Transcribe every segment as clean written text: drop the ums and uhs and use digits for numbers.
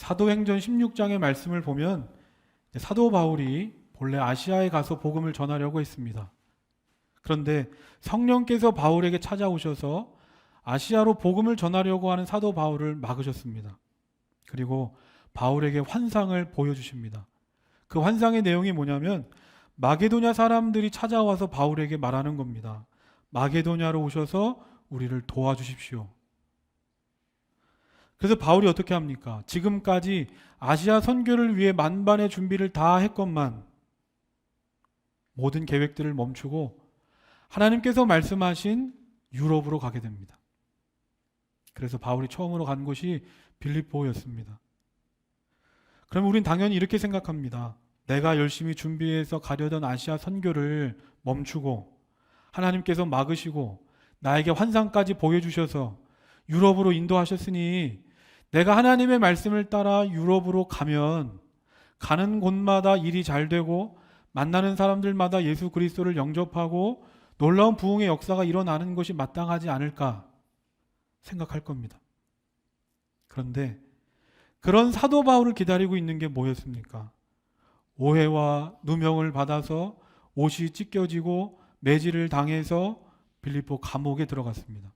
사도행전 16장의 말씀을 보면 사도 바울이 본래 아시아에 가서 복음을 전하려고 했습니다. 그런데 성령께서 바울에게 찾아오셔서 아시아로 복음을 전하려고 하는 사도 바울을 막으셨습니다. 그리고 바울에게 환상을 보여주십니다. 그 환상의 내용이 뭐냐면 마게도냐 사람들이 찾아와서 바울에게 말하는 겁니다. 마게도냐로 오셔서 우리를 도와주십시오. 그래서 바울이 어떻게 합니까? 지금까지 아시아 선교를 위해 만반의 준비를 다 했건만 모든 계획들을 멈추고 하나님께서 말씀하신 유럽으로 가게 됩니다. 그래서 바울이 처음으로 간 곳이 빌립보였습니다. 그럼 우린 당연히 이렇게 생각합니다. 내가 열심히 준비해서 가려던 아시아 선교를 멈추고 하나님께서 막으시고 나에게 환상까지 보여주셔서 유럽으로 인도하셨으니 내가 하나님의 말씀을 따라 유럽으로 가면 가는 곳마다 일이 잘 되고 만나는 사람들마다 예수 그리스도를 영접하고 놀라운 부흥의 역사가 일어나는 것이 마땅하지 않을까 생각할 겁니다. 그런데 그런 사도 바울을 기다리고 있는 게 뭐였습니까? 오해와 누명을 받아서 옷이 찢겨지고 매질을 당해서 빌립보 감옥에 들어갔습니다.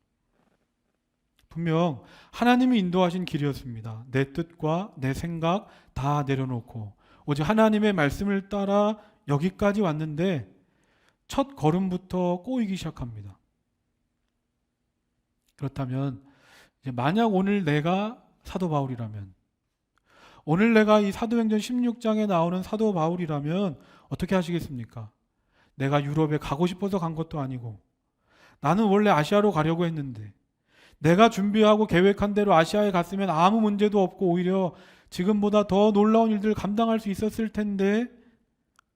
분명 하나님이 인도하신 길이었습니다. 내 뜻과 내 생각 다 내려놓고 오직 하나님의 말씀을 따라 여기까지 왔는데 첫 걸음부터 꼬이기 시작합니다. 그렇다면 만약 오늘 내가 사도 바울이라면, 오늘 내가 이 사도행전 16장에 나오는 사도 바울이라면 어떻게 하시겠습니까? 내가 유럽에 가고 싶어서 간 것도 아니고 나는 원래 아시아로 가려고 했는데 내가 준비하고 계획한 대로 아시아에 갔으면 아무 문제도 없고 오히려 지금보다 더 놀라운 일들을 감당할 수 있었을 텐데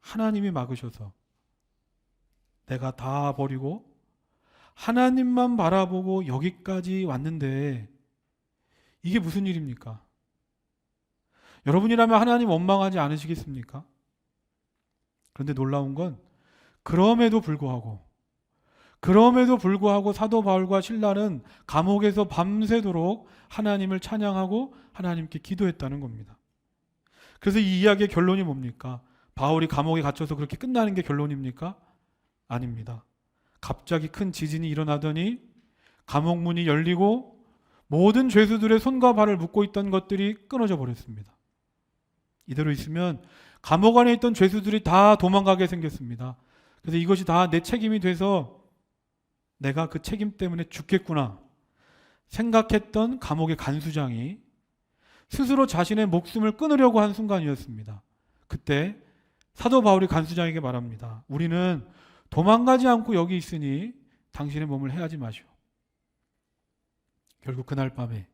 하나님이 막으셔서 내가 다 버리고 하나님만 바라보고 여기까지 왔는데 이게 무슨 일입니까? 여러분이라면 하나님 원망하지 않으시겠습니까? 그런데 놀라운 건 그럼에도 불구하고 사도 바울과 실라는 감옥에서 밤새도록 하나님을 찬양하고 하나님께 기도했다는 겁니다. 그래서 이 이야기의 결론이 뭡니까? 바울이 감옥에 갇혀서 그렇게 끝나는 게 결론입니까? 아닙니다. 갑자기 큰 지진이 일어나더니 감옥 문이 열리고 모든 죄수들의 손과 발을 묶고 있던 것들이 끊어져 버렸습니다. 이대로 있으면 감옥 안에 있던 죄수들이 다 도망가게 생겼습니다. 그래서 이것이 다 내 책임이 돼서 내가 그 책임 때문에 죽겠구나 생각했던 감옥의 간수장이 스스로 자신의 목숨을 끊으려고 한 순간이었습니다. 그때 사도 바울이 간수장에게 말합니다. 우리는 도망가지 않고 여기 있으니 당신의 몸을 해하지 마시오. 결국 그날 밤에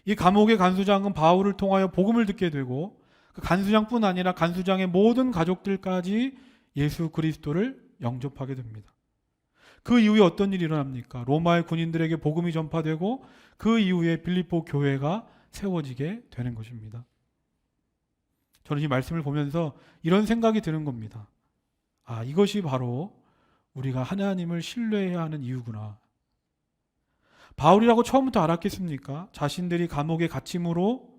이 감옥의 간수장은 바울을 통하여 복음을 듣게 되고 그 간수장뿐 아니라 간수장의 모든 가족들까지 예수 그리스도를 영접하게 됩니다. 그 이후에 어떤 일이 일어납니까? 로마의 군인들에게 복음이 전파되고 그 이후에 빌립보 교회가 세워지게 되는 것입니다. 저는 이 말씀을 보면서 이런 생각이 드는 겁니다. 아, 이것이 바로 우리가 하나님을 신뢰해야 하는 이유구나. 바울이라고 처음부터 알았겠습니까? 자신들이 감옥에 갇힘으로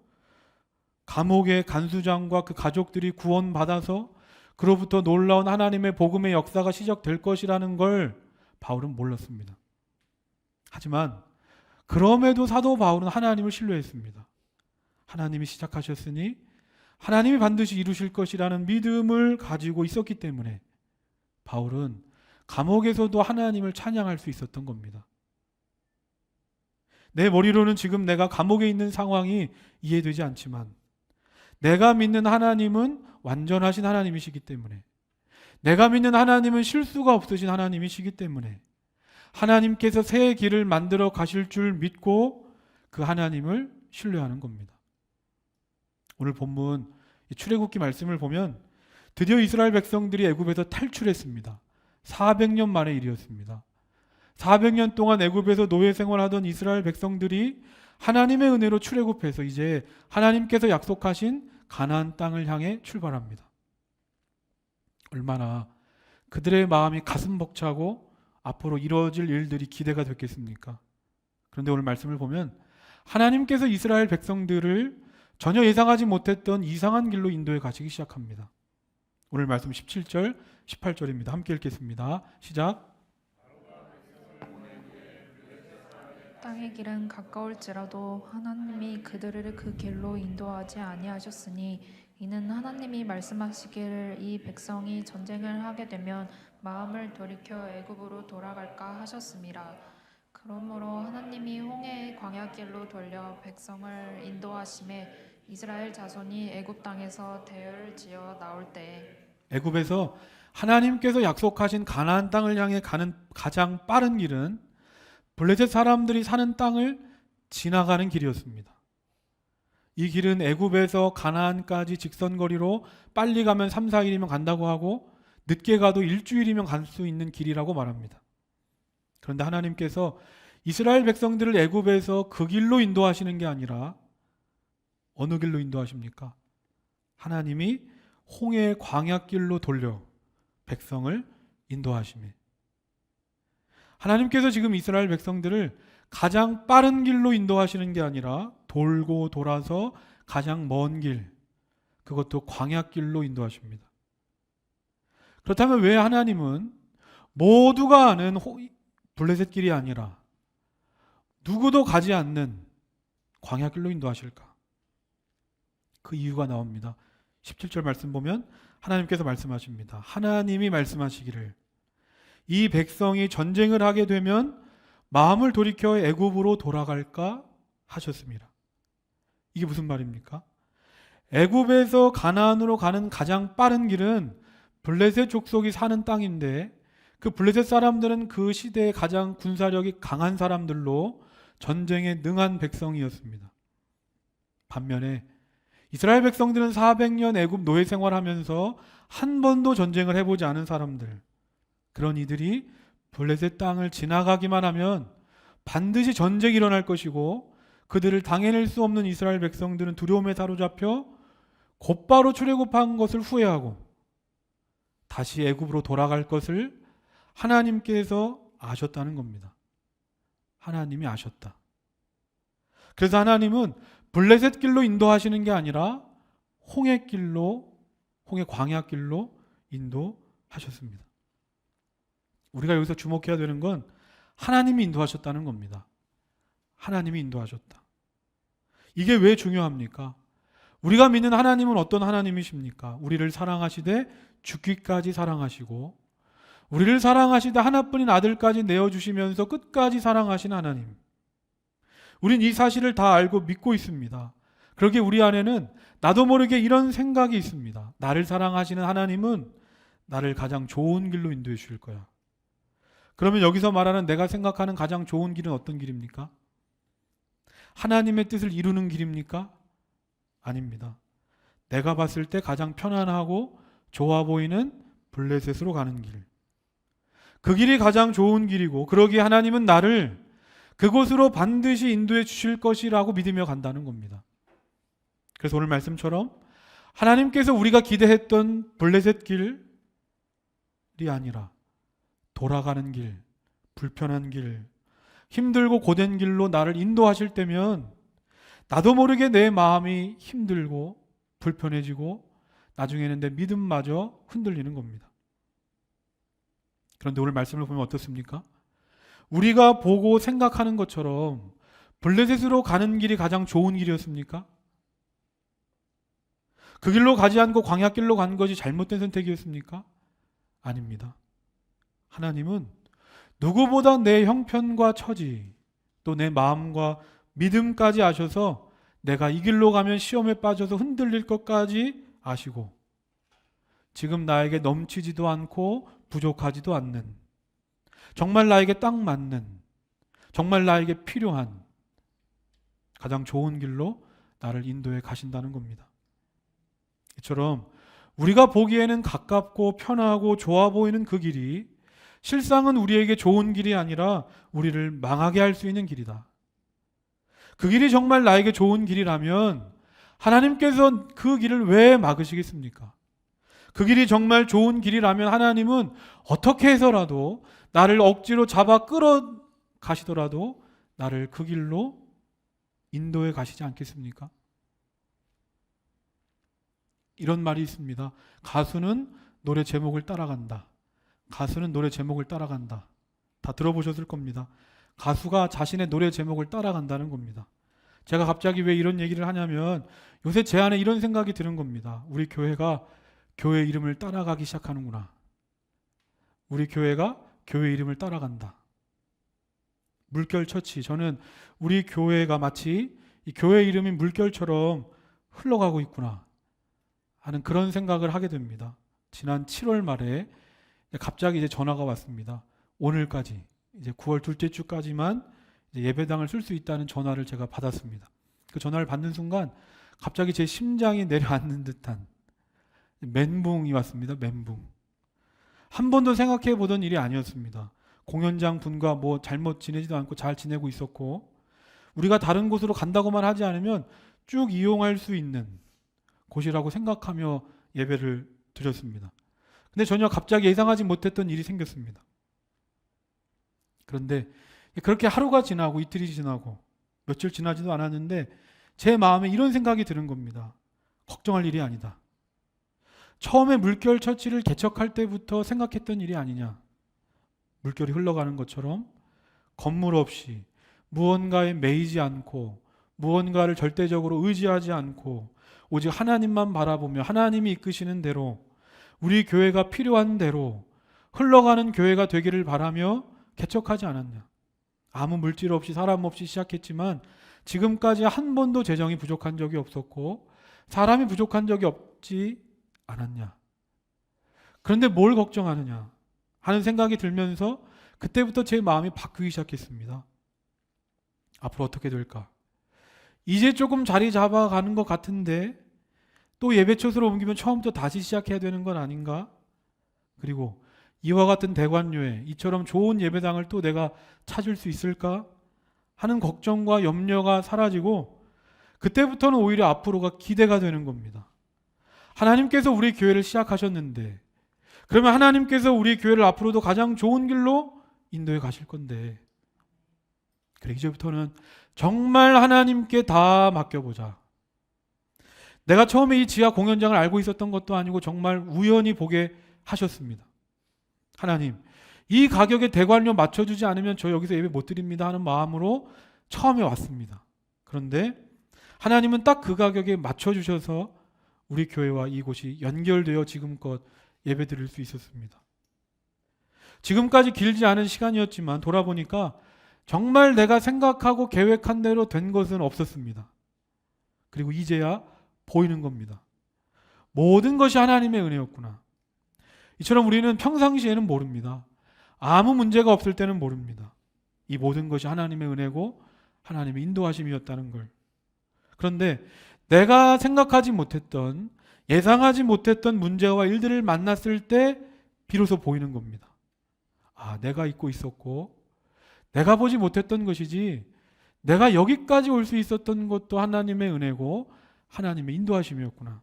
감옥의 간수장과 그 가족들이 구원받아서 그로부터 놀라운 하나님의 복음의 역사가 시작될 것이라는 걸 바울은 몰랐습니다. 하지만 그럼에도 사도 바울은 하나님을 신뢰했습니다. 하나님이 시작하셨으니 하나님이 반드시 이루실 것이라는 믿음을 가지고 있었기 때문에 바울은 감옥에서도 하나님을 찬양할 수 있었던 겁니다. 내 머리로는 지금 내가 감옥에 있는 상황이 이해되지 않지만 내가 믿는 하나님은 완전하신 하나님이시기 때문에 내가 믿는 하나님은 실수가 없으신 하나님이시기 때문에 하나님께서 새 길을 만들어 가실 줄 믿고 그 하나님을 신뢰하는 겁니다. 오늘 본문 출애굽기 말씀을 보면 드디어 이스라엘 백성들이 애굽에서 탈출했습니다. 400년 만의 일이었습니다. 400년 동안 애굽에서 노예 생활하던 이스라엘 백성들이 하나님의 은혜로 출애굽해서 이제 하나님께서 약속하신 가나안 땅을 향해 출발합니다. 얼마나 그들의 마음이 가슴 벅차고 앞으로 이루어질 일들이 기대가 됐겠습니까? 그런데 오늘 말씀을 보면 하나님께서 이스라엘 백성들을 전혀 예상하지 못했던 이상한 길로 인도해 가시기 시작합니다. 오늘 말씀 17절, 18절입니다. 함께 읽겠습니다. 시작. 땅의 길은 가까울지라도 하나님이 그들을 그 길로 인도하지 아니하셨으니 이는 하나님이 말씀하시기를 이 백성이 전쟁을 하게 되면 마음을 돌이켜 애굽으로 돌아갈까 하셨습니다. 그러므로 하나님이 홍해의 광야길로 돌려 백성을 인도하심에 이스라엘 자손이 애굽 땅에서 대열을 지어 나올 때에 애굽에서 하나님께서 약속하신 가나안 땅을 향해 가는 가장 빠른 길은 블레셋 사람들이 사는 땅을 지나가는 길이었습니다. 이 길은 애굽에서 가나안까지 직선거리로 빨리 가면 3, 4일이면 간다고 하고 늦게 가도 일주일이면 갈 수 있는 길이라고 말합니다. 그런데 하나님께서 이스라엘 백성들을 애굽에서 그 길로 인도하시는 게 아니라 어느 길로 인도하십니까? 하나님이 홍해의 광야길로 돌려 백성을 인도하심에 하나님께서 지금 이스라엘 백성들을 가장 빠른 길로 인도하시는 게 아니라 돌고 돌아서 가장 먼 길, 그것도 광야길로 인도하십니다. 그렇다면 왜 하나님은 모두가 아는 블레셋 길이 아니라 누구도 가지 않는 광야길로 인도하실까? 그 이유가 나옵니다. 17절 말씀 보면 하나님께서 말씀하십니다. 하나님이 말씀하시기를 이 백성이 전쟁을 하게 되면 마음을 돌이켜 애굽으로 돌아갈까 하셨습니다. 이게 무슨 말입니까? 애굽에서 가나안으로 가는 가장 빠른 길은 블레셋 족속이 사는 땅인데 그 블레셋 사람들은 그 시대에 가장 군사력이 강한 사람들로 전쟁에 능한 백성이었습니다. 반면에 이스라엘 백성들은 400년 애굽 노예 생활하면서 한 번도 전쟁을 해보지 않은 사람들, 그런 이들이 블레셋 땅을 지나가기만 하면 반드시 전쟁이 일어날 것이고 그들을 당해낼 수 없는 이스라엘 백성들은 두려움에 사로잡혀 곧바로 출애굽한 것을 후회하고 다시 애굽으로 돌아갈 것을 하나님께서 아셨다는 겁니다. 하나님이 아셨다. 그래서 하나님은 블레셋 길로 인도하시는 게 아니라 홍해 광야길로 인도하셨습니다. 우리가 여기서 주목해야 되는 건 하나님이 인도하셨다는 겁니다. 하나님이 인도하셨다. 이게 왜 중요합니까? 우리가 믿는 하나님은 어떤 하나님이십니까? 우리를 사랑하시되 죽기까지 사랑하시고 우리를 사랑하시되 하나뿐인 아들까지 내어주시면서 끝까지 사랑하신 하나님. 우린 이 사실을 다 알고 믿고 있습니다. 그러기에 우리 안에는 나도 모르게 이런 생각이 있습니다. 나를 사랑하시는 하나님은 나를 가장 좋은 길로 인도해 주실 거야. 그러면 여기서 말하는 내가 생각하는 가장 좋은 길은 어떤 길입니까? 하나님의 뜻을 이루는 길입니까? 아닙니다. 내가 봤을 때 가장 편안하고 좋아 보이는 블레셋으로 가는 길. 그 길이 가장 좋은 길이고 그러기에 하나님은 나를 그곳으로 반드시 인도해 주실 것이라고 믿으며 간다는 겁니다. 그래서 오늘 말씀처럼 하나님께서 우리가 기대했던 블레셋 길이 아니라 돌아가는 길, 불편한 길, 힘들고 고된 길로 나를 인도하실 때면 나도 모르게 내 마음이 힘들고 불편해지고 나중에는 내 믿음마저 흔들리는 겁니다. 그런데 오늘 말씀을 보면 어떻습니까? 우리가 보고 생각하는 것처럼 블레셋으로 가는 길이 가장 좋은 길이었습니까? 그 길로 가지 않고 광야길로 간 것이 잘못된 선택이었습니까? 아닙니다. 하나님은 누구보다 내 형편과 처지 또 내 마음과 믿음까지 아셔서 내가 이 길로 가면 시험에 빠져서 흔들릴 것까지 아시고 지금 나에게 넘치지도 않고 부족하지도 않는 정말 나에게 딱 맞는 정말 나에게 필요한 가장 좋은 길로 나를 인도해 가신다는 겁니다. 이처럼 우리가 보기에는 가깝고 편하고 좋아 보이는 그 길이 실상은 우리에게 좋은 길이 아니라 우리를 망하게 할 수 있는 길이다. 그 길이 정말 나에게 좋은 길이라면 하나님께서 그 길을 왜 막으시겠습니까? 그 길이 정말 좋은 길이라면 하나님은 어떻게 해서라도 나를 억지로 잡아 끌어 가시더라도 나를 그 길로 인도해 가시지 않겠습니까? 이런 말이 있습니다. 가수는 노래 제목을 따라간다. 가수는 노래 제목을 따라간다. 다 들어보셨을 겁니다. 가수가 자신의 노래 제목을 따라간다는 겁니다. 제가 갑자기 왜 이런 얘기를 하냐면 요새 제 안에 이런 생각이 드는 겁니다. 우리 교회가 교회 이름을 따라가기 시작하는구나. 우리 교회가 교회 이름을 따라간다. 물결처치. 저는 우리 교회가 마치 이 교회 이름이 물결처럼 흘러가고 있구나 하는 그런 생각을 하게 됩니다. 지난 7월 말에 갑자기 이제 전화가 왔습니다. 오늘까지 이제 9월 둘째 주까지만 이제 예배당을 쓸 수 있다는 전화를 제가 받았습니다. 그 전화를 받는 순간 갑자기 제 심장이 내려앉는 듯한 멘붕이 왔습니다. 멘붕. 한 번도 생각해 보던 일이 아니었습니다. 공연장 분과 뭐 잘못 지내지도 않고 잘 지내고 있었고 우리가 다른 곳으로 간다고만 하지 않으면 쭉 이용할 수 있는 곳이라고 생각하며 예배를 드렸습니다. 근데 전혀 갑자기 예상하지 못했던 일이 생겼습니다. 그런데 그렇게 하루가 지나고 이틀이 지나고 며칠 지나지도 않았는데 제 마음에 이런 생각이 드는 겁니다. 걱정할 일이 아니다. 처음에 물결 처치를 개척할 때부터 생각했던 일이 아니냐. 물결이 흘러가는 것처럼 건물 없이 무언가에 매이지 않고 무언가를 절대적으로 의지하지 않고 오직 하나님만 바라보며 하나님이 이끄시는 대로 우리 교회가 필요한 대로 흘러가는 교회가 되기를 바라며 개척하지 않았냐. 아무 물질 없이 사람 없이 시작했지만 지금까지 한 번도 재정이 부족한 적이 없었고 사람이 부족한 적이 없지 않았냐. 그런데 뭘 걱정하느냐 하는 생각이 들면서 그때부터 제 마음이 바뀌기 시작했습니다. 앞으로 어떻게 될까? 이제 조금 자리 잡아가는 것 같은데 또 예배처소로 옮기면 처음부터 다시 시작해야 되는 건 아닌가? 그리고 이와 같은 대관료에 이처럼 좋은 예배당을 또 내가 찾을 수 있을까? 하는 걱정과 염려가 사라지고 그때부터는 오히려 앞으로가 기대가 되는 겁니다. 하나님께서 우리 교회를 시작하셨는데 그러면 하나님께서 우리 교회를 앞으로도 가장 좋은 길로 인도해 가실 건데 그래 이제부터는 정말 하나님께 다 맡겨보자. 내가 처음에 이 지하 공연장을 알고 있었던 것도 아니고 정말 우연히 보게 하셨습니다. 하나님, 이 가격에 대관료 맞춰주지 않으면 저 여기서 예배 못 드립니다 하는 마음으로 처음에 왔습니다. 그런데 하나님은 딱 그 가격에 맞춰주셔서 우리 교회와 이곳이 연결되어 지금껏 예배 드릴 수 있었습니다. 지금까지 길지 않은 시간이었지만 돌아보니까 정말 내가 생각하고 계획한 대로 된 것은 없었습니다. 그리고 이제야 보이는 겁니다. 모든 것이 하나님의 은혜였구나. 이처럼 우리는 평상시에는 모릅니다. 아무 문제가 없을 때는 모릅니다. 이 모든 것이 하나님의 은혜고 하나님의 인도하심이었다는 걸. 그런데 내가 생각하지 못했던 예상하지 못했던 문제와 일들을 만났을 때 비로소 보이는 겁니다. 아, 내가 잊고 있었고 내가 보지 못했던 것이지 내가 여기까지 올 수 있었던 것도 하나님의 은혜고 하나님의 인도하심이었구나.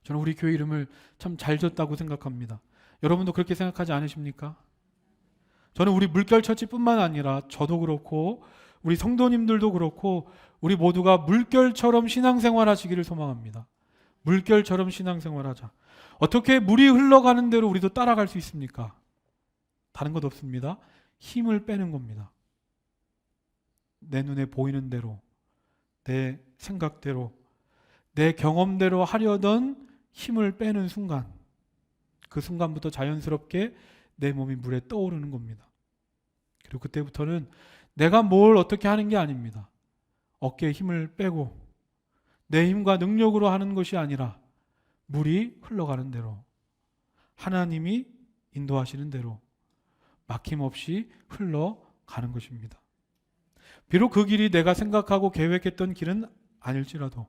저는 우리 교회 이름을 참 잘 졌다고 생각합니다. 여러분도 그렇게 생각하지 않으십니까? 저는 우리 물결처치뿐만 아니라 저도 그렇고 우리 성도님들도 그렇고 우리 모두가 물결처럼 신앙생활 하시기를 소망합니다. 물결처럼 신앙생활 하자. 어떻게 물이 흘러가는 대로 우리도 따라갈 수 있습니까? 다른 것 없습니다. 힘을 빼는 겁니다. 내 눈에 보이는 대로, 내 생각대로, 내 경험대로 하려던 힘을 빼는 순간, 그 순간부터 자연스럽게 내 몸이 물에 떠오르는 겁니다. 그리고 그때부터는 내가 뭘 어떻게 하는 게 아닙니다. 어깨에 힘을 빼고 내 힘과 능력으로 하는 것이 아니라 물이 흘러가는 대로 하나님이 인도하시는 대로 막힘없이 흘러가는 것입니다. 비록 그 길이 내가 생각하고 계획했던 길은 아닐지라도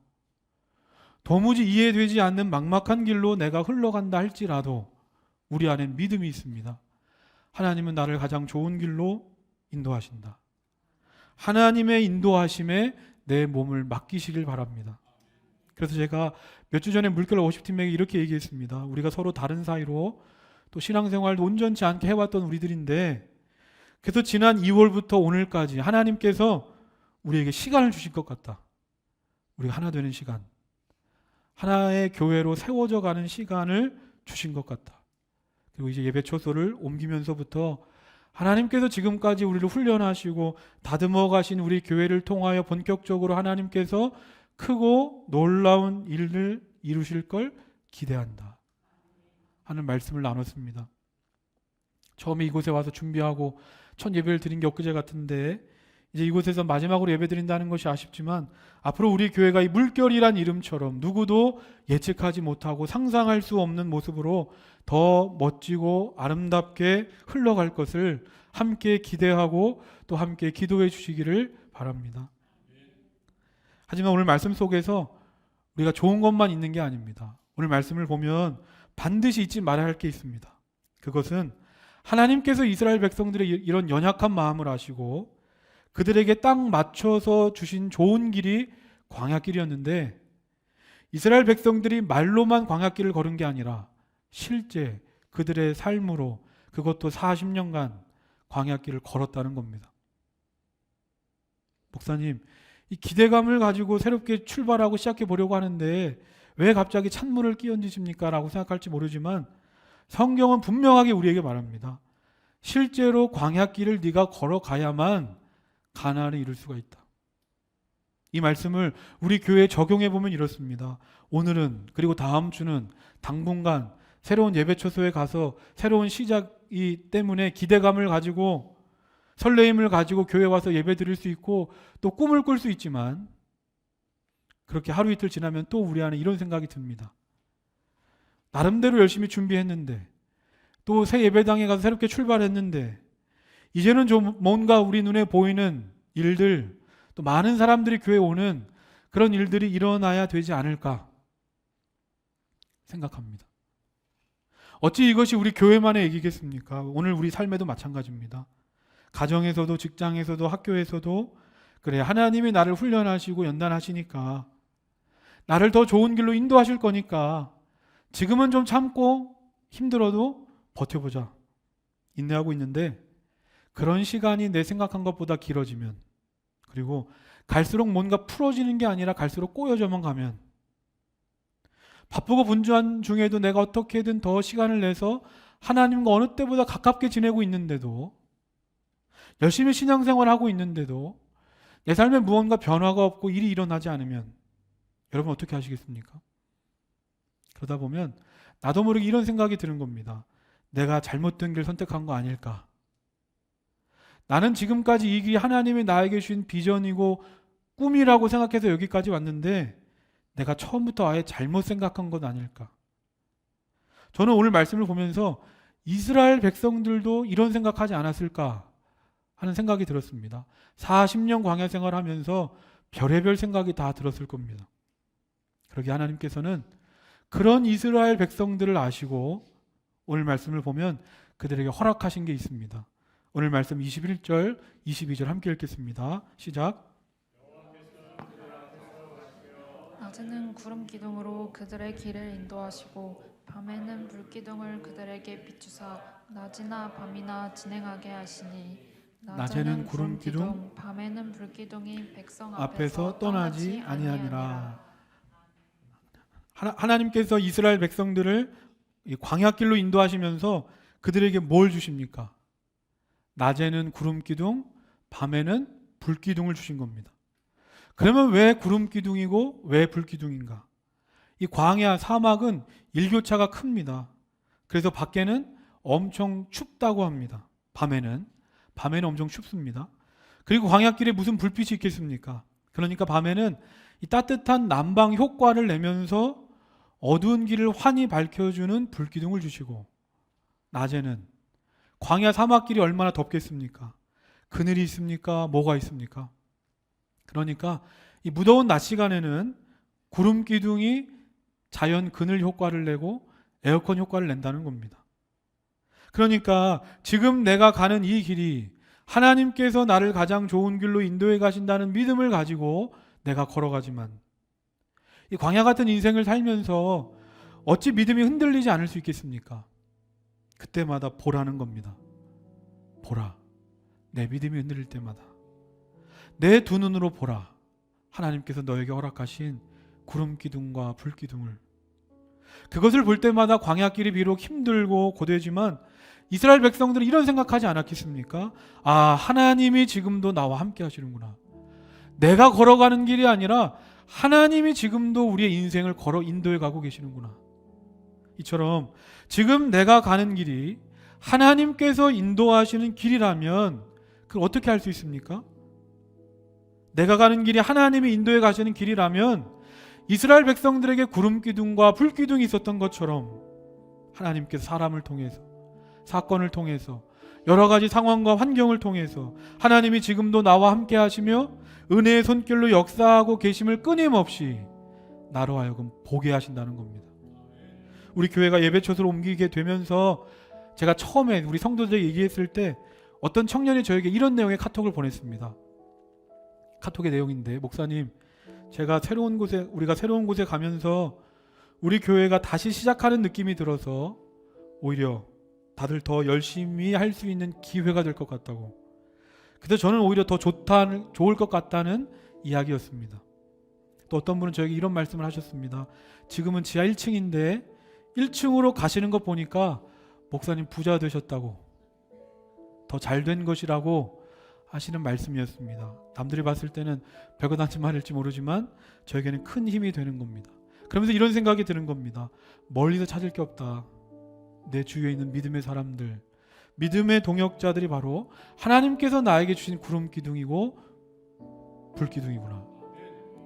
도무지 이해되지 않는 막막한 길로 내가 흘러간다 할지라도 우리 안에 믿음이 있습니다. 하나님은 나를 가장 좋은 길로 인도하신다. 하나님의 인도하심에 내 몸을 맡기시길 바랍니다. 그래서 제가 몇 주 전에 물결 워십팀에게 이렇게 얘기했습니다. 우리가 서로 다른 사이로 또 신앙생활도 온전치 않게 해왔던 우리들인데 그래서 지난 2월부터 오늘까지 하나님께서 우리에게 시간을 주실 것 같다. 우리가 하나 되는 시간. 하나의 교회로 세워져 가는 시간을 주신 것 같다. 그리고 이제 예배 초소를 옮기면서부터 하나님께서 지금까지 우리를 훈련하시고 다듬어 가신 우리 교회를 통하여 본격적으로 하나님께서 크고 놀라운 일을 이루실 걸 기대한다 하는 말씀을 나눴습니다. 처음에 이곳에 와서 준비하고 첫 예배를 드린 게 엊그제 같은데 이제 이곳에서 마지막으로 예배 드린다는 것이 아쉽지만 앞으로 우리 교회가 이 물결이란 이름처럼 누구도 예측하지 못하고 상상할 수 없는 모습으로 더 멋지고 아름답게 흘러갈 것을 함께 기대하고 또 함께 기도해 주시기를 바랍니다. 하지만 오늘 말씀 속에서 우리가 좋은 것만 있는 게 아닙니다. 오늘 말씀을 보면 반드시 잊지 말아야 할 게 있습니다. 그것은 하나님께서 이스라엘 백성들의 이런 연약한 마음을 아시고 그들에게 딱 맞춰서 주신 좋은 길이 광야길이었는데 이스라엘 백성들이 말로만 광야길을 걸은 게 아니라 실제 그들의 삶으로 그것도 40년간 광야길을 걸었다는 겁니다. 목사님, 이 기대감을 가지고 새롭게 출발하고 시작해 보려고 하는데 왜 갑자기 찬물을 끼얹으십니까? 라고 생각할지 모르지만 성경은 분명하게 우리에게 말합니다. 실제로 광야길을 네가 걸어가야만 가나안을 이룰 수가 있다. 이 말씀을 우리 교회에 적용해 보면 이렇습니다. 오늘은 그리고 다음 주는 당분간 새로운 예배 초소에 가서 새로운 시작이 때문에 기대감을 가지고 설레임을 가지고 교회 와서 예배 드릴 수 있고 또 꿈을 꿀 수 있지만 그렇게 하루 이틀 지나면 또 우리 안에 이런 생각이 듭니다. 나름대로 열심히 준비했는데 또 새 예배당에 가서 새롭게 출발했는데 이제는 좀 뭔가 우리 눈에 보이는 일들 또 많은 사람들이 교회에 오는 그런 일들이 일어나야 되지 않을까 생각합니다. 어찌 이것이 우리 교회만의 얘기겠습니까? 오늘 우리 삶에도 마찬가지입니다. 가정에서도 직장에서도 학교에서도 그래 하나님이 나를 훈련하시고 연단하시니까 나를 더 좋은 길로 인도하실 거니까 지금은 좀 참고 힘들어도 버텨보자 인내하고 있는데 그런 시간이 내 생각한 것보다 길어지면 그리고 갈수록 뭔가 풀어지는 게 아니라 갈수록 꼬여져만 가면 바쁘고 분주한 중에도 내가 어떻게든 더 시간을 내서 하나님과 어느 때보다 가깝게 지내고 있는데도 열심히 신앙생활을 하고 있는데도 내 삶에 무언가 변화가 없고 일이 일어나지 않으면 여러분 어떻게 하시겠습니까? 그러다 보면 나도 모르게 이런 생각이 드는 겁니다. 내가 잘못된 길 선택한 거 아닐까? 나는 지금까지 이 길이 하나님이 나에게 주신 비전이고 꿈이라고 생각해서 여기까지 왔는데 내가 처음부터 아예 잘못 생각한 건 아닐까? 저는 오늘 말씀을 보면서 이스라엘 백성들도 이런 생각하지 않았을까 하는 생각이 들었습니다. 40년 광야 생활하면서 별의별 생각이 다 들었을 겁니다. 그러게 하나님께서는 그런 이스라엘 백성들을 아시고 오늘 말씀을 보면 그들에게 허락하신 게 있습니다. 오늘 말씀 21절, 22절 함께 읽겠습니다. 시작. 낮에는 구름 기둥으로 그들의 길을 인도하시고 밤에는 불 기둥을 그들에게 비추사 낮이나 밤이나 진행하게 하시니 낮에는 구름 기둥, 밤에는 불 기둥이 백성 앞에서 떠나지 아니하니라. 하나님께서 이스라엘 백성들을 광야길로 인도하시면서 그들에게 뭘 주십니까? 낮에는 구름 기둥, 밤에는 불 기둥을 주신 겁니다. 그러면 왜 구름 기둥이고 왜 불 기둥인가? 이 광야 사막은 일교차가 큽니다. 그래서 밖에는 엄청 춥다고 합니다. 밤에는 엄청 춥습니다. 그리고 광야길에 무슨 불빛이 있겠습니까? 그러니까 밤에는 이 따뜻한 난방 효과를 내면서 어두운 길을 환히 밝혀주는 불기둥을 주시고 낮에는 광야 사막길이 얼마나 덥겠습니까? 그늘이 있습니까? 뭐가 있습니까? 그러니까 이 무더운 낮 시간에는 구름 기둥이 자연 그늘 효과를 내고 에어컨 효과를 낸다는 겁니다. 그러니까 지금 내가 가는 이 길이 하나님께서 나를 가장 좋은 길로 인도해 가신다는 믿음을 가지고 내가 걸어가지만 이 광야 같은 인생을 살면서 어찌 믿음이 흔들리지 않을 수 있겠습니까? 그때마다 보라는 겁니다. 보라. 내 믿음이 흔들릴 때마다 내 두 눈으로 보라. 하나님께서 너에게 허락하신 구름 기둥과 불 기둥을. 그것을 볼 때마다 광야길이 비록 힘들고 고되지만 이스라엘 백성들은 이런 생각하지 않았겠습니까? 아, 하나님이 지금도 나와 함께 하시는구나. 내가 걸어가는 길이 아니라 하나님이 지금도 우리의 인생을 걸어 인도해 가고 계시는구나. 이처럼 지금 내가 가는 길이 하나님께서 인도하시는 길이라면 그걸 어떻게 할 수 있습니까? 내가 가는 길이 하나님이 인도해 가시는 길이라면 이스라엘 백성들에게 구름 기둥과 불 기둥이 있었던 것처럼 하나님께서 사람을 통해서, 사건을 통해서, 여러 가지 상황과 환경을 통해서 하나님이 지금도 나와 함께 하시며 은혜의 손길로 역사하고 계심을 끊임없이 나로 하여금 보게 하신다는 겁니다. 우리 교회가 예배처소를 옮기게 되면서 제가 처음에 우리 성도들에게 얘기했을 때 어떤 청년이 저에게 이런 내용의 카톡을 보냈습니다. 카톡의 내용인데, 목사님, 우리가 새로운 곳에 가면서 우리 교회가 다시 시작하는 느낌이 들어서 오히려 다들 더 열심히 할 수 있는 기회가 될 것 같다고. 그래서 저는 오히려 더 좋을 것 같다는 이야기였습니다. 또 어떤 분은 저에게 이런 말씀을 하셨습니다. 지금은 지하 1층인데 1층으로 가시는 것 보니까 목사님 부자 되셨다고, 더 잘 된 것이라고 하시는 말씀이었습니다. 남들이 봤을 때는 별거 아닌 말일지 모르지만 저에게는 큰 힘이 되는 겁니다. 그러면서 이런 생각이 드는 겁니다. 멀리서 찾을 게 없다. 내 주위에 있는 믿음의 사람들, 믿음의 동역자들이 바로 하나님께서 나에게 주신 구름 기둥이고 불 기둥이구나.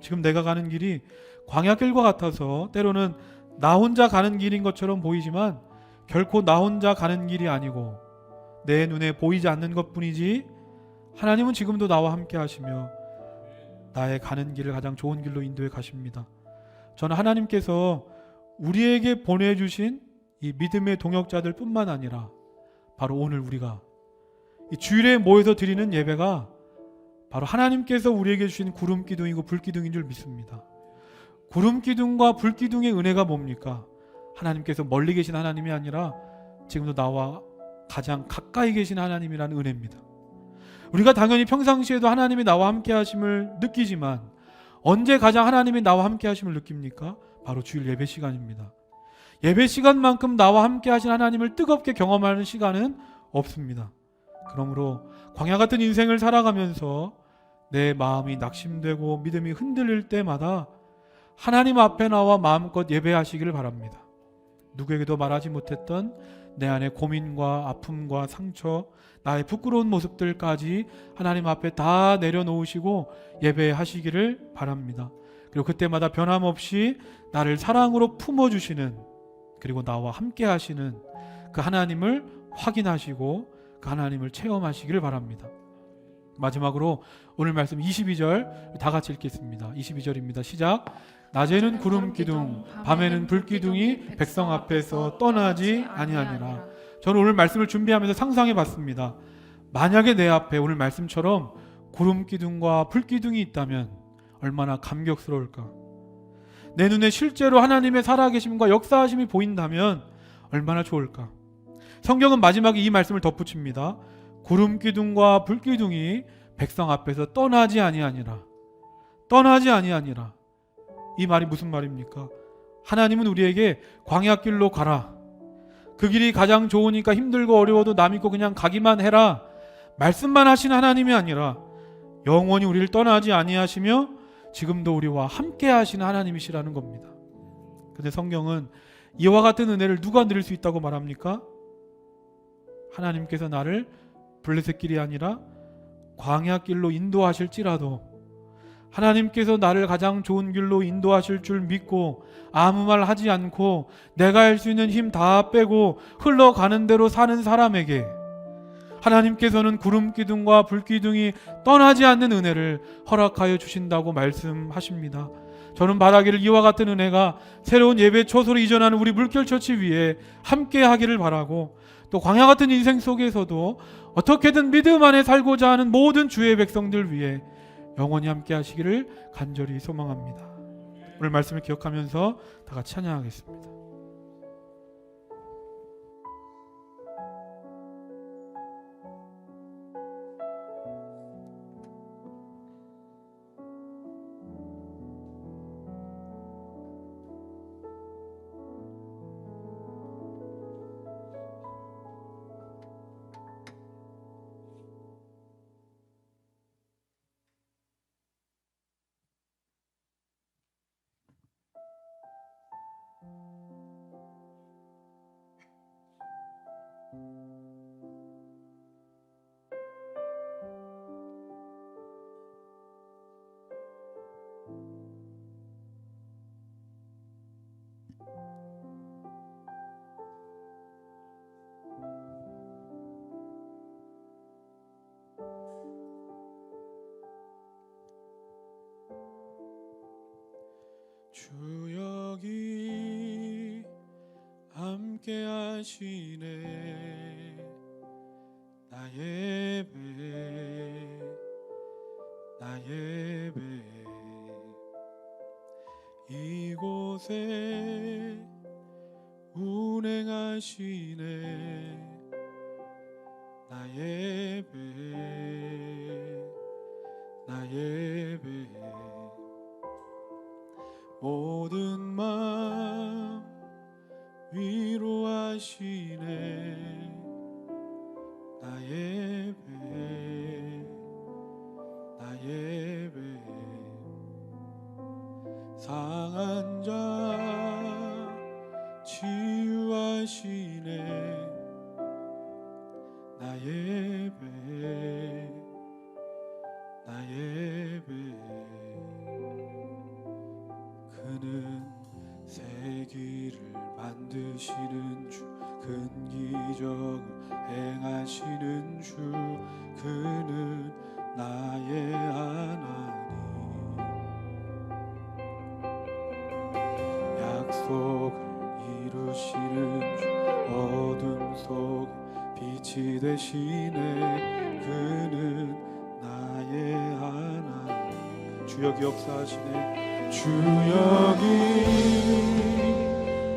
지금 내가 가는 길이 광야길과 같아서 때로는 나 혼자 가는 길인 것처럼 보이지만 결코 나 혼자 가는 길이 아니고 내 눈에 보이지 않는 것뿐이지 하나님은 지금도 나와 함께 하시며 나의 가는 길을 가장 좋은 길로 인도해 가십니다. 저는 하나님께서 우리에게 보내주신 이 믿음의 동역자들 뿐만 아니라 바로 오늘 우리가 이 주일에 모여서 드리는 예배가 바로 하나님께서 우리에게 주신 구름 기둥이고 불 기둥인 줄 믿습니다. 구름 기둥과 불 기둥의 은혜가 뭡니까? 하나님께서 멀리 계신 하나님이 아니라 지금도 나와 가장 가까이 계신 하나님이라는 은혜입니다. 우리가 당연히 평상시에도 하나님이 나와 함께 하심을 느끼지만 언제 가장 하나님이 나와 함께 하심을 느낍니까? 바로 주일 예배 시간입니다. 예배 시간만큼 나와 함께 하신 하나님을 뜨겁게 경험하는 시간은 없습니다. 그러므로 광야 같은 인생을 살아가면서 내 마음이 낙심되고 믿음이 흔들릴 때마다 하나님 앞에 나와 마음껏 예배하시기를 바랍니다. 누구에게도 말하지 못했던 내 안의 고민과 아픔과 상처, 나의 부끄러운 모습들까지 하나님 앞에 다 내려놓으시고 예배하시기를 바랍니다. 그리고 그때마다 변함없이 나를 사랑으로 품어주시는, 그리고 나와 함께 하시는 그 하나님을 확인하시고 그 하나님을 체험하시기를 바랍니다. 마지막으로 오늘 말씀 22절 다 같이 읽겠습니다. 22절입니다. 시작. 낮에는 구름 기둥, 밤에는 불 기둥이 백성 앞에서 떠나지 아니하니라. 저는 오늘 말씀을 준비하면서 상상해 봤습니다. 만약에 내 앞에 오늘 말씀처럼 구름 기둥과 불 기둥이 있다면 얼마나 감격스러울까. 내 눈에 실제로 하나님의 살아계심과 역사하심이 보인다면 얼마나 좋을까. 성경은 마지막에 이 말씀을 덧붙입니다. 구름 기둥과 불 기둥이 백성 앞에서 떠나지 아니하니라. 떠나지 아니하니라. 이 말이 무슨 말입니까? 하나님은 우리에게 광야길로 가라. 그 길이 가장 좋으니까 힘들고 어려워도 남 믿고 그냥 가기만 해라. 말씀만 하시는 하나님이 아니라 영원히 우리를 떠나지 아니하시며 지금도 우리와 함께 하시는 하나님이시라는 겁니다. 근데 성경은 이와 같은 은혜를 누가 누릴 수 있다고 말합니까? 하나님께서 나를 블레셋 길이 아니라 광야길로 인도하실지라도 하나님께서 나를 가장 좋은 길로 인도하실 줄 믿고 아무 말 하지 않고 내가 할 수 있는 힘 다 빼고 흘러가는 대로 사는 사람에게 하나님께서는 구름 기둥과 불 기둥이 떠나지 않는 은혜를 허락하여 주신다고 말씀하십니다. 저는 바라기를 이와 같은 은혜가 새로운 예배 초소로 이전하는 우리 물결처치 위에 함께 하기를 바라고, 또 광야 같은 인생 속에서도 어떻게든 믿음 안에 살고자 하는 모든 주의 백성들 위해 영원히 함께 하시기를 간절히 소망합니다. 오늘 말씀을 기억하면서 다 같이 찬양하겠습니다. 운행하시네. 나 예배 나 예배 이곳에 운행하시네. 나 예배 나 예배 모든 맘 위로하시네. 나 예배 나 예배 상한 자 치유하시네. 나 예배 나 예배 그는 세기를 만드시는 주 큰 기적을 행하시는 주 그는 나의 하나님. 약속을 이루시는 주 어둠 속에 빛이 되시네. 그는 나의 하나님. 주역이 역사하시네. 주역이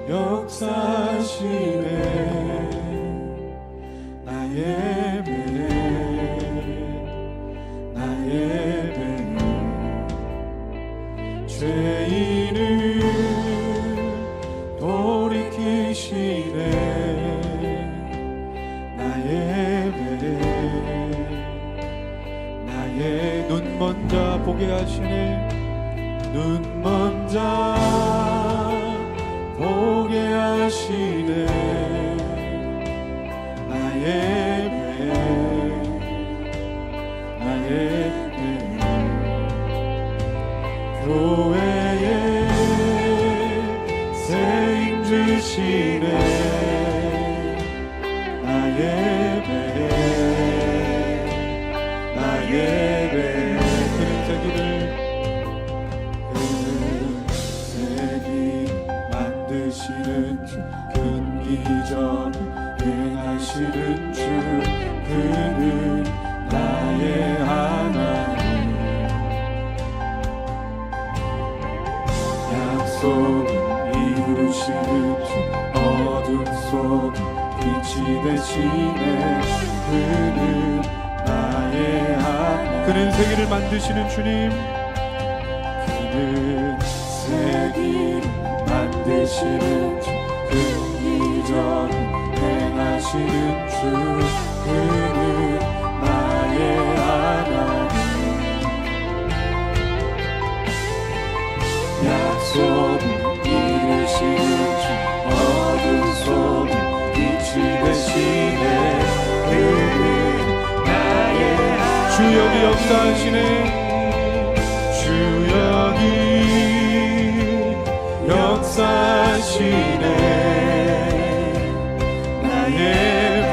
역사하시네. 나 예배 나 예배 죄인을 돌이키시네. 나 예배 나의 눈먼 자 보게 하시네. 눈먼 자 보게 하시네. 나 예배 나 예배 교회에 세임 주시네. 나 예배 나 예배 그는 세기를 만드시는 주 큰 기적 행하시는 주 그는 나의 하나님. 약속을 이루시는 주 어둠 속 빛이 되시네. 그는 나의 하나님. 그는 세계를 만드시는 주님. 그는 세계를 만드시는 주 큰 기적 행하시는 주 그는 나의 하나님. 약속을 이루시는 주 어둠 속 빛이 되시네. 그는 나의 하나님. 주역이 역사하시네. 주역이 역사하시네. 나 예배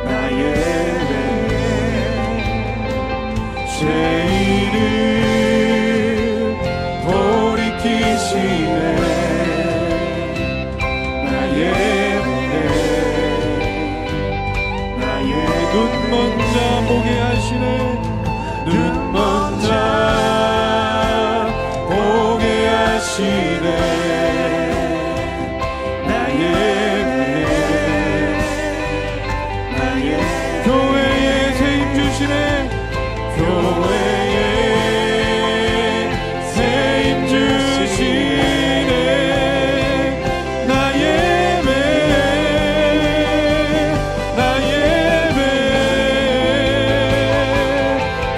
나 예배 죄인을 돌이키시네. 나 예배 나의 눈먼 자 보게 하시네. 눈먼 자 보게 하시네. 나 예배 나 예배 교회에 세임 주시네. 교회에 세임 주시네. 나 예배 나 예배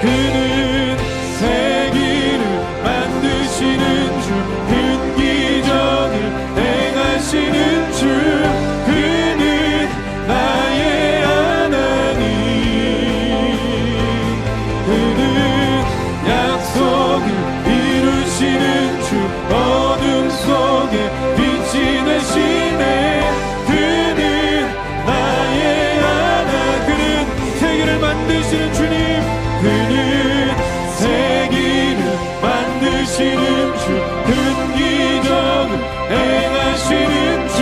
그는 세기를 만드시는 주 큰 기적을 행하시는 주 그는 나의 하나님. 그는 약속을 이루시는 주 어둠 속에 빛이 되시네. 그는 나의 하나. 그는 세계를 만드시는 주님. 그는 세계를 만드시는 주 큰 기적을 행하시는 주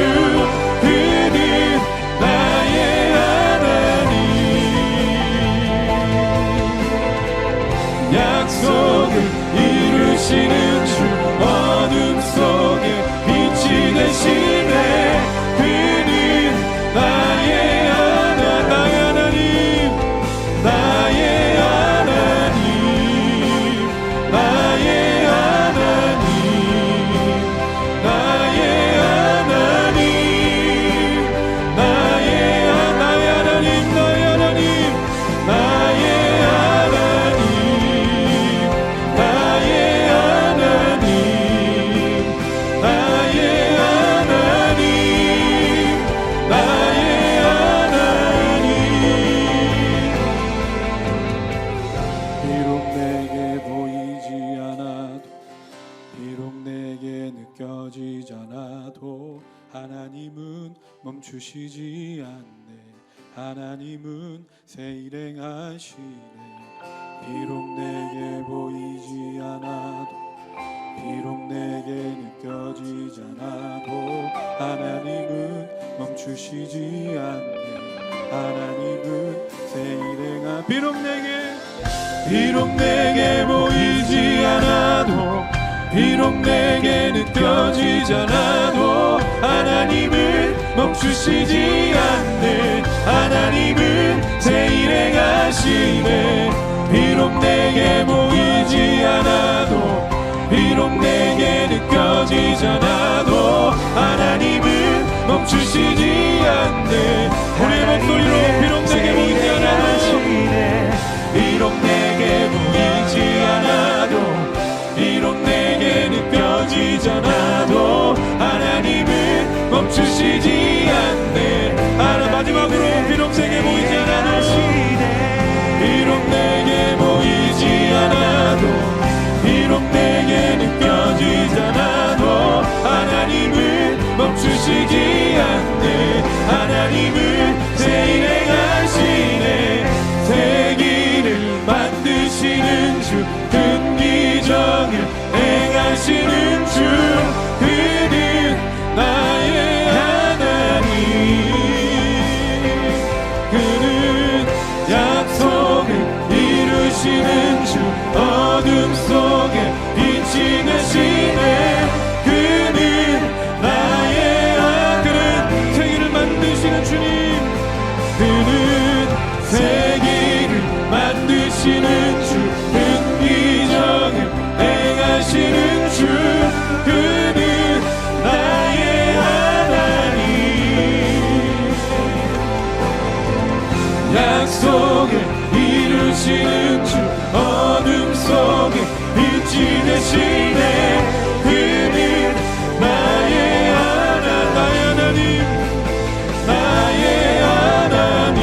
비록 내게 느껴지지 않아도 하나님은 멈추시지 않네. 하나님은 새 일 행하시네. 비록 내게 보이지 않아도 비록 내게 느껴지지 않아도 하나님은 멈추시지 않네. 하나님은 새 일 행하. 비록 내게 보이지 않아도 비록 내게 느껴지지 않아도 하나님은 멈추시지 않네. 하나님은 새 일 행하시네. 비록 내게 보이지 않아도 비록 내게 느껴지지 않아도 하나님은 멈추시지 않네. 우리의 목소리로 비록 내게 보이지 않아도 비록 내게 보이지 않아도 비록 내게 느껴지지 않아도 하나님은 멈추시지 않네. 마지막으로 비록 내게 보이지 않아도 비록 내게 보이지 않아도 비록 내게 느껴지지 않아도 하나님은 멈추시지 않네. 하나님은 새 일 행하시네. 새 길을 만드시는 주 큰 기적을 행하시는 주 그는 나의 하나님. 그는 약속을 이루시는 주 어둠 속에 빛이 되시네. 그는 나의 그는 세계를 만드시는 주님. 그는 세계를 만드시는 주 큰 기적을 행하시는 주 그는 나의 하나님. 약속을 이루시는 주 어둠 속에 빛이 되시네. 그는 나의 하나님. 나의 하나님.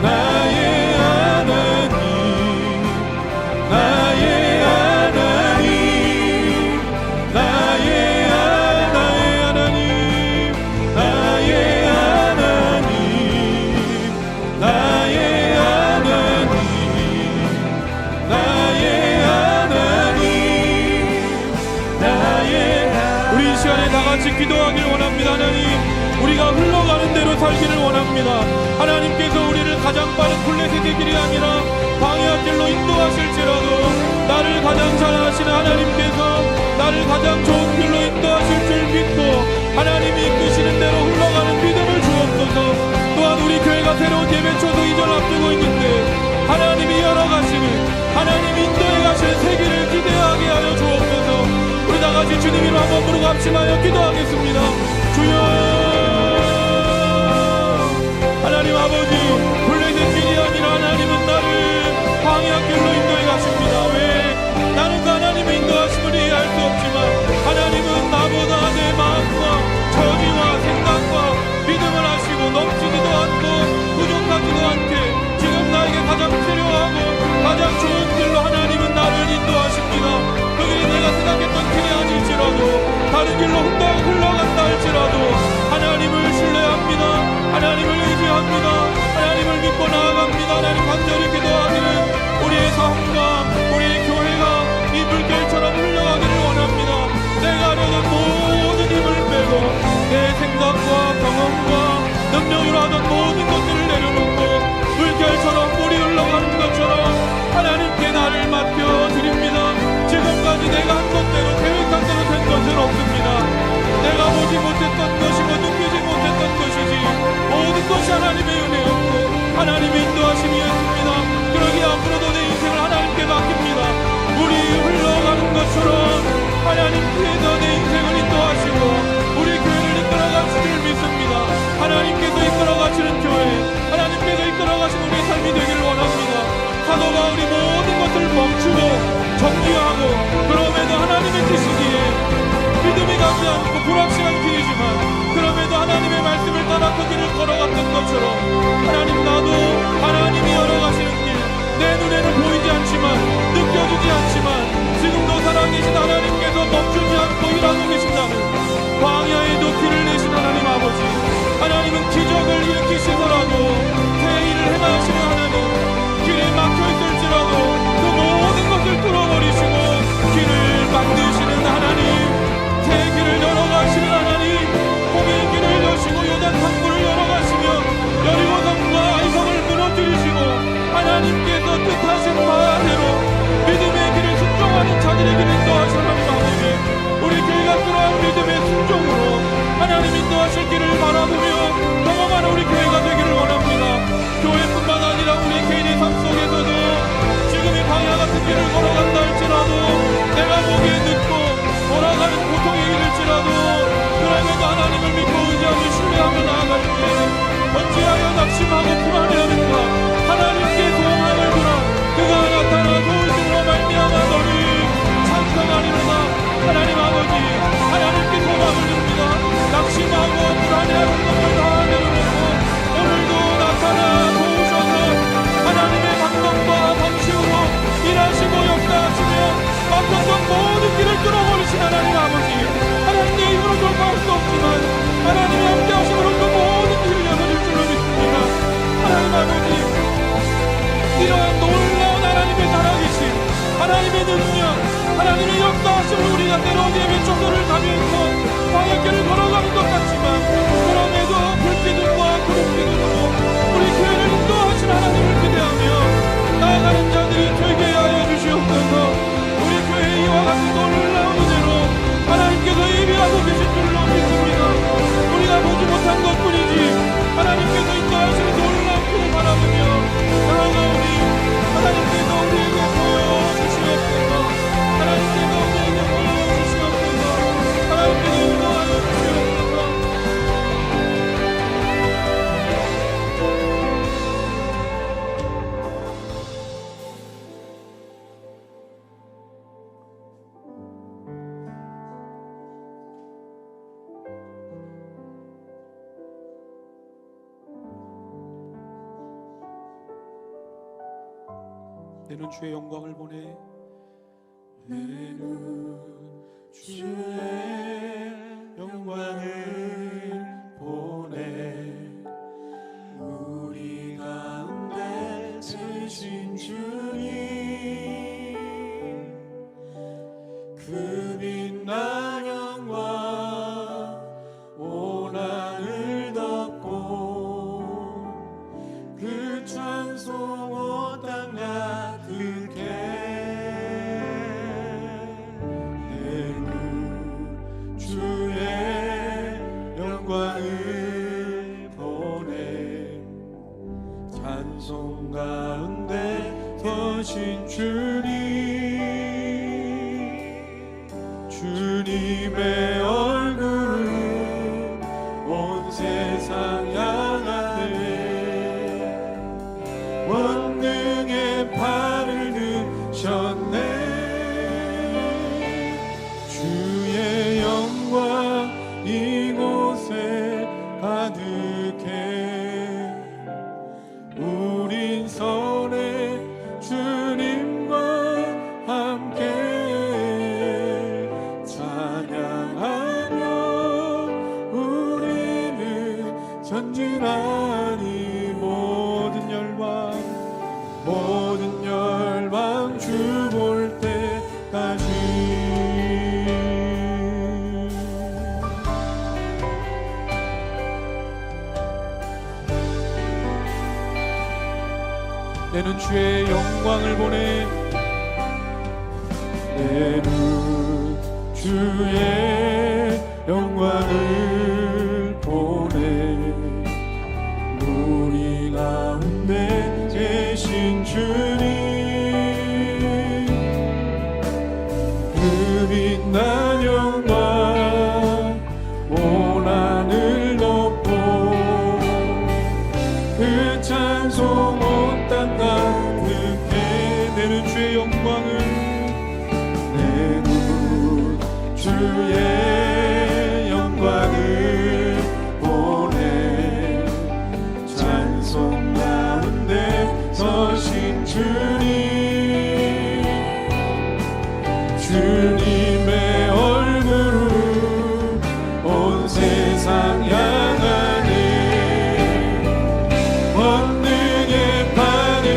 나의 하나님. 나의 하나님. 나의 하나님. 나의 하나님. 나의 하나님. 나의 하나님. 우리 이 시간에 다 같이 기도하기를 원합니다. 하나님, 우리가 흘러가는 대로 살기를 원합니다. 하나님께서 우리를 가장 빠른 블레셋의 길이 아니라 광야 길로 인도하실지라도 나를 가장 잘 아시는 하나님께서 나를 가장 좋은 길로 인도하실 줄 믿고 하나님이 이끄시는 대로 흘러가는 믿음을 주옵소서. 또한 우리 교회가 새로운 예배 초소 이전 앞두고 있는데 하나님이 열어가시는 하나님이 인도해 가시는 세기를 기대하게 하여 주옵소서. 우리 다 같이 주님 이름 한번 부르고 합심하여 기도하겠습니다. 주여. 하나님 아버지, 블레셋 길이 아니라 하나님은 나를 광야 길로 인도해 가십니다. 왜? 나는 하나님의 인도하심을 이해할 수 없지만 하나님은 나보다 내 마음과 정의와 생각과 믿음을 하시고 넘치지도 않고 부족하지도 않게 지금 나에게 가장 필요하고 가장 좋은 길로 하나님은 나를 인도하십니다. 그 길이 내가 생각했던 길이 아닐지라도 다른 길로 흘러간다 할지라도 하나님을 신뢰합니다. 하나님을 의지합니다. 하나님을 믿고 나아갑니다. 하나님 간절히 기도하기를 우리의 삶과 우리의 교회가 이 물결처럼 흘러가기를 원합니다. 내가 하려던 모든 힘을 빼고 내 생각과 경험과 능력으로 하던 모든 것들을 내려놓고 물결처럼 물이 흘러가는 것처럼 하나님께 나를 맡겨드립니다. 지금까지 내가 한 것대로 계획한 대로 된 것은 없습니다. 내가 보지 못했던 것이고 느끼지 못했던 것이지 모든 것이 하나님의 은혜였고 하나님의 인도하심이었습니다. 그러기 앞으로도 내 인생을 하나님께 맡깁니다. 물이 흘러가는 것처럼 보기에 늦고 돌아가는 고통이 이를지라도 그럼에도 하나님을 믿고 의지하며 신뢰하며 나아갈 때 어찌하여 낙심하고 불안해하는가. 하나님께 소망하느라 그가 나타나 도우심으로 말미암아 너를 찬송하리로다. 하나님 아버지, 하나님께 소망을 듭니다. 낙심하고 불안해하는 것을 다 내려놓고 오늘도 나타나 도우셔서 하나님의 방법과 방식으로 일하시고 역사하시며 막혔던 모든 길을 뚫어버리신 하나님 아버지, 하나님의 힘으로 돌파할 수 없지만 하나님의 함께 하심으로 그 모든 길을 열어줄 줄로 믿습니다. 하나님 아버지, 이러한 놀라운 하나님의 살아계심, 하나님의 능력, 하나님의 역사하심을 우리가 때로 예배 초소를 가면서 광야길을 걸어가는 것 같지만 그럼에도 불기둥과 구름기둥으로 우리 교회를 인도하신 하나님을 기대하며 나아가는 자들이 되게 하여 주시옵소서. 우리 교회에 이와 같은 놀라운 은혜로 하나님께서 예비하고 계신 줄로 믿습니다. 우리가 보지 못한 것뿐이지 하나님께서 인도하시는 놀라운 길을 바라보며 나아가오니 하나님께서 우리에게 보여주시옵소서. 하나님께서 우리에게 보여주시옵소서. 하나님께서 인도하여 주시옵소서. 내는 주의 영광을 보내. 내는 주의 영광을 보내. 우리 가운데 계신 주님, 그 빛난 영광 온 하늘 덮고 그 찬송 온 땅 가득해. 내는 주의 영광을 보내. 찬송 가운데 계신 주님, 주님의 얼굴은 온 세상 향하네. 원능의 팔을 드셨네. 주의 영광 이곳에 가득해. 우린 선해 주님과 함께 찬양하며 우리는 전진하니 모든 열방 주 볼 때까지. 내는 주의 영광을 보내. 내는 주의 영광을 보내. 우리 가운데 계신 주님, 그 빛난 영광 온 하늘 덮고 그 찬송 온 땅 가득해. 내는 주의 영광을, 내는 주의 영광을 보내. 찬송 가운데 서신 주님, 주님의 얼굴은 온 세상 향하네. 원능의 판을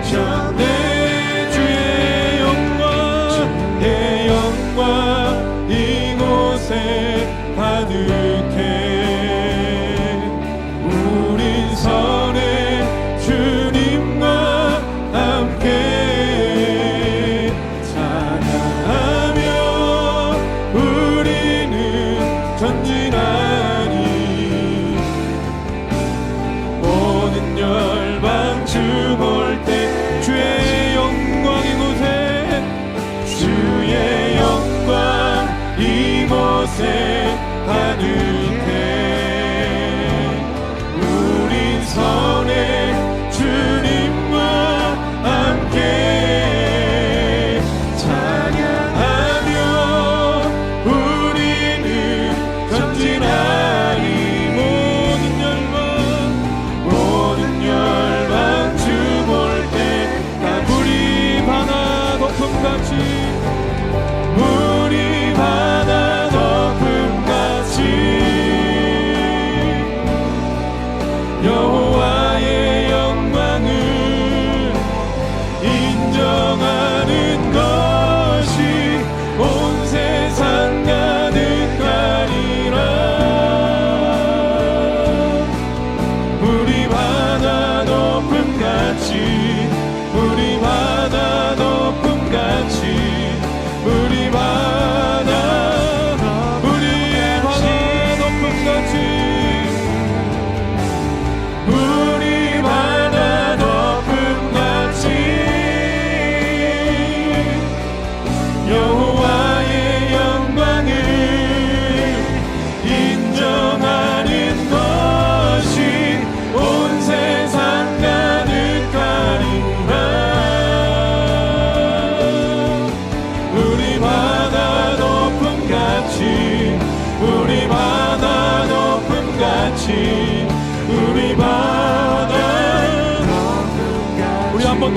드셨네. 주의 영광, 내 영광 이곳에 가득해. 우린 선해 주님과 함께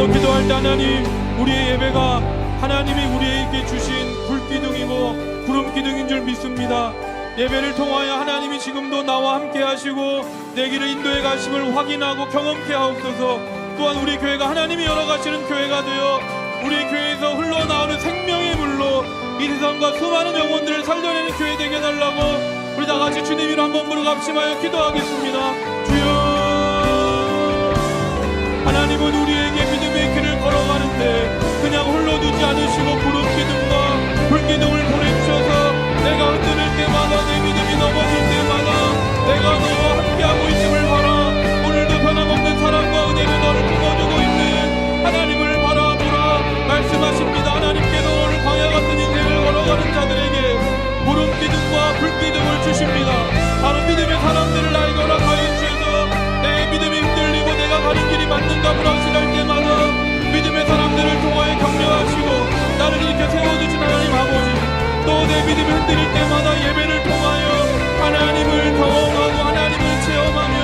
한번 기도할 때 하나님, 우리의 예배가 하나님이 우리에게 주신 불기둥이고 구름기둥인 줄 믿습니다. 예배를 통하여 하나님이 지금도 나와 함께 하시고 내 길을 인도해 가심을 확인하고 경험케 하옵소서. 또한 우리 교회가 하나님이 열어가시는 교회가 되어 우리 교회에서 흘러나오는 생명의 물로 이 세상과 수많은 영혼들을 살려내는 교회 되게 해달라고 우리 다같이 주님 이름 한번 부르고 합심하여 기도하겠습니다. 주여, 하나님은 우리에게 믿음의 길을 걸어가는데 그냥 홀로 두지 않으시고 구름기둥과 불기둥을 보내주셔서 내가 흔들릴 때마다, 내 믿음이 넘어질 때마다 내가 너와 함께하고 있음을 봐라. 오늘도 변함없는 사랑과 은혜로 너를 품어주고 있는 하나님을 바라보라 말씀하십니다. 하나님께서 오늘 광야 같은 인생을 걸어가는 자들에게 구름기둥과 불기둥을 주십니다. 바로 믿음의 사람들을 알거나 가해 주셔서 내 믿음이 흔들리고 내가 가는 길이 맞는가 불확실할 때마다 믿음의 사람들을 통하여 격려하시고 나를 일으켜 세워주신 하나님 아버지, 또 내 믿음이 흔들릴 때마다 예배를 통하여 하나님을 경험하고 하나님을 체험하며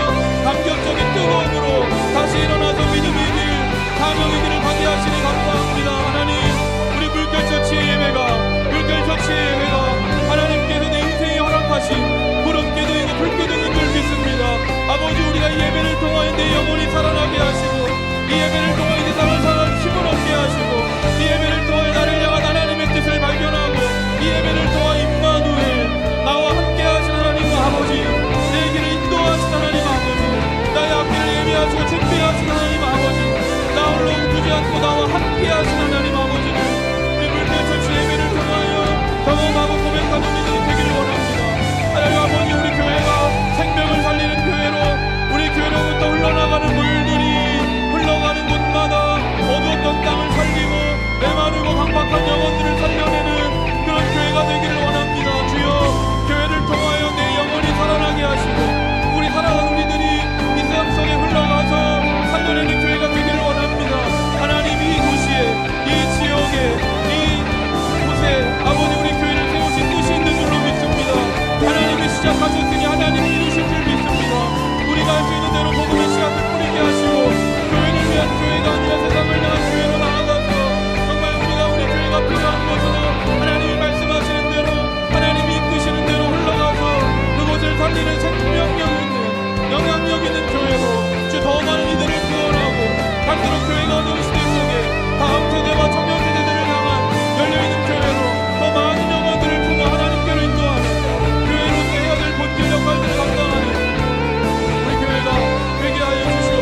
감격적인 뜨거움으로 다시 일어나서 믿음의 길, 사명의 길을 가게 하시니 감사합니다. 하나님, 우리 물결처치의 예배가 하나님께서 내 인생에 허락하신 구름기둥이고 불기둥인 줄 믿습니다. 아버지, 우리가 이 예배를 통하여 내 영혼이 살아나게 하시고 이 예배를 통하여 이 세상을 살아갈 힘을 얻게 하시고 이 예배를 통하여 나를 향한 하나님의 뜻을 발견하고 이 예배를 통하여 임마누엘, 나와 함께 하신 하나님 아버지, 내 길을 인도하신 하나님 아버지, 나의 앞길을 예비하시고 준비하신 하나님 아버지, 나 홀로 두지 않고 나와 함께 하신 하나님 아버지를 우리 물결처치 예배를 통하여 경험하고 고백하는 믿음이 되기를 원합니다. 하나님 아버지, 우리 교회가 생명을 살리는 교회로, 우리 교회로부터 흘러나가는 물들이 흘러가는 곳마다 어두웠던 땅을 살리고 메마르고 강박한 영혼들을 살려내는 그런 교회가 되기를 원합니다. 주여, 교회를 통하여 내 영혼이 살아나게 하시고 우리 살아가는 우리들이 이 세상 속에 흘러가서 살려내는 교회가 되기를 원합니다. 하나님, 이 도시에, 이 지역에, 이 곳에 아버지 우리 교회를 세우신 뜻이 있는 줄로 믿습니다. 하나님이 시작하셨으니 하나님이 이루실 줄 믿습니다. 우리가 할 수 있는 대로 복음의 씨앗을 뿌리게 하시고 교회를 위한 교회가 아니라 세상을 향한 교회로 나아가서 정말 우리가 우리 교회가 필요한 곳으로 하나님이 말씀하시는 대로, 하나님이 이끄시는 대로 흘러가서 그곳을 살리는 생명력 있는, 영향력 있는 교회로 주 더 많은 이들을 구원하고 갈수록 교회가 어두운 시대 속에 다음 세대와 청년 세대들을 향한 열려있는 교회로 더 많은 영혼들을 품어 하나님께로 인도하는 교회로서 해야 될 본질 역할들을 감당하는 우리 교회가 되게 하여 주시옵소서.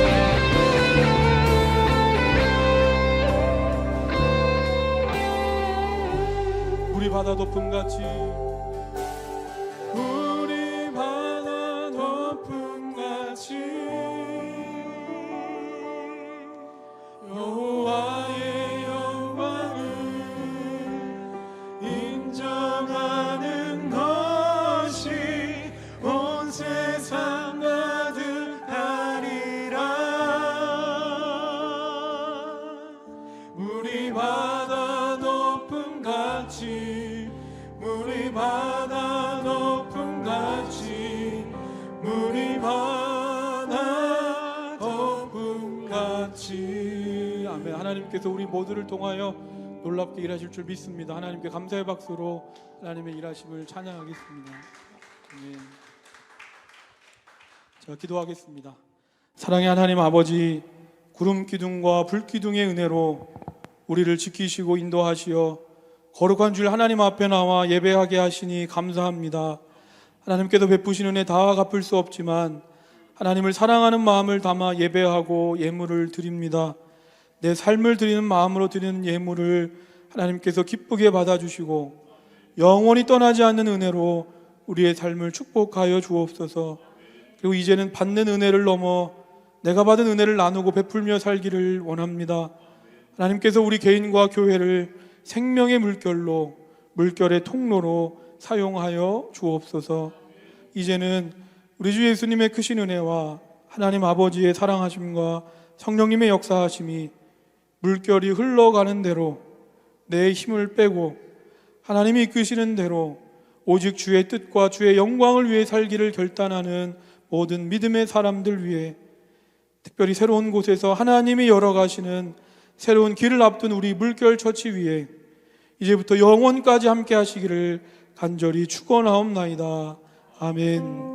우리 바다 높음같이, 우리 바다 높음같이 여호와의 영광을 인정하는 것이 온 세상 가득하리라. 우리 바다 높음같이, 우리 바다 높음같이, 우리 바다 높음같이. 아멘. 하나님께서 우리 모두를 통하여 놀랍게 일하실 줄 믿습니다. 하나님께 감사의 박수로 하나님의 일하심을 찬양하겠습니다. 아멘. 제가 기도하겠습니다. 사랑의 하나님 아버지, 구름기둥과 불기둥의 은혜로 우리를 지키시고 인도하시어 거룩한 줄 하나님 앞에 나와 예배하게 하시니 감사합니다. 하나님께서 베푸신 은혜 다 갚을 수 없지만 하나님을 사랑하는 마음을 담아 예배하고 예물을 드립니다. 내 삶을 드리는 마음으로 드리는 예물을 하나님께서 기쁘게 받아주시고 영원히 떠나지 않는 은혜로 우리의 삶을 축복하여 주옵소서. 그리고 이제는 받는 은혜를 넘어 내가 받은 은혜를 나누고 베풀며 살기를 원합니다. 하나님께서 우리 개인과 교회를 생명의 물결로, 물결의 통로로 사용하여 주옵소서. 이제는 우리 주 예수님의 크신 은혜와 하나님 아버지의 사랑하심과 성령님의 역사하심이 물결이 흘러가는 대로 내 힘을 빼고 하나님이 이끄시는 대로 오직 주의 뜻과 주의 영광을 위해 살기를 결단하는 모든 믿음의 사람들 위해 특별히 새로운 곳에서 하나님이 열어가시는 새로운 길을 앞둔 우리 물결 처치 위에 이제부터 영원까지 함께 하시기를 간절히 축원하옵나이다. 아멘.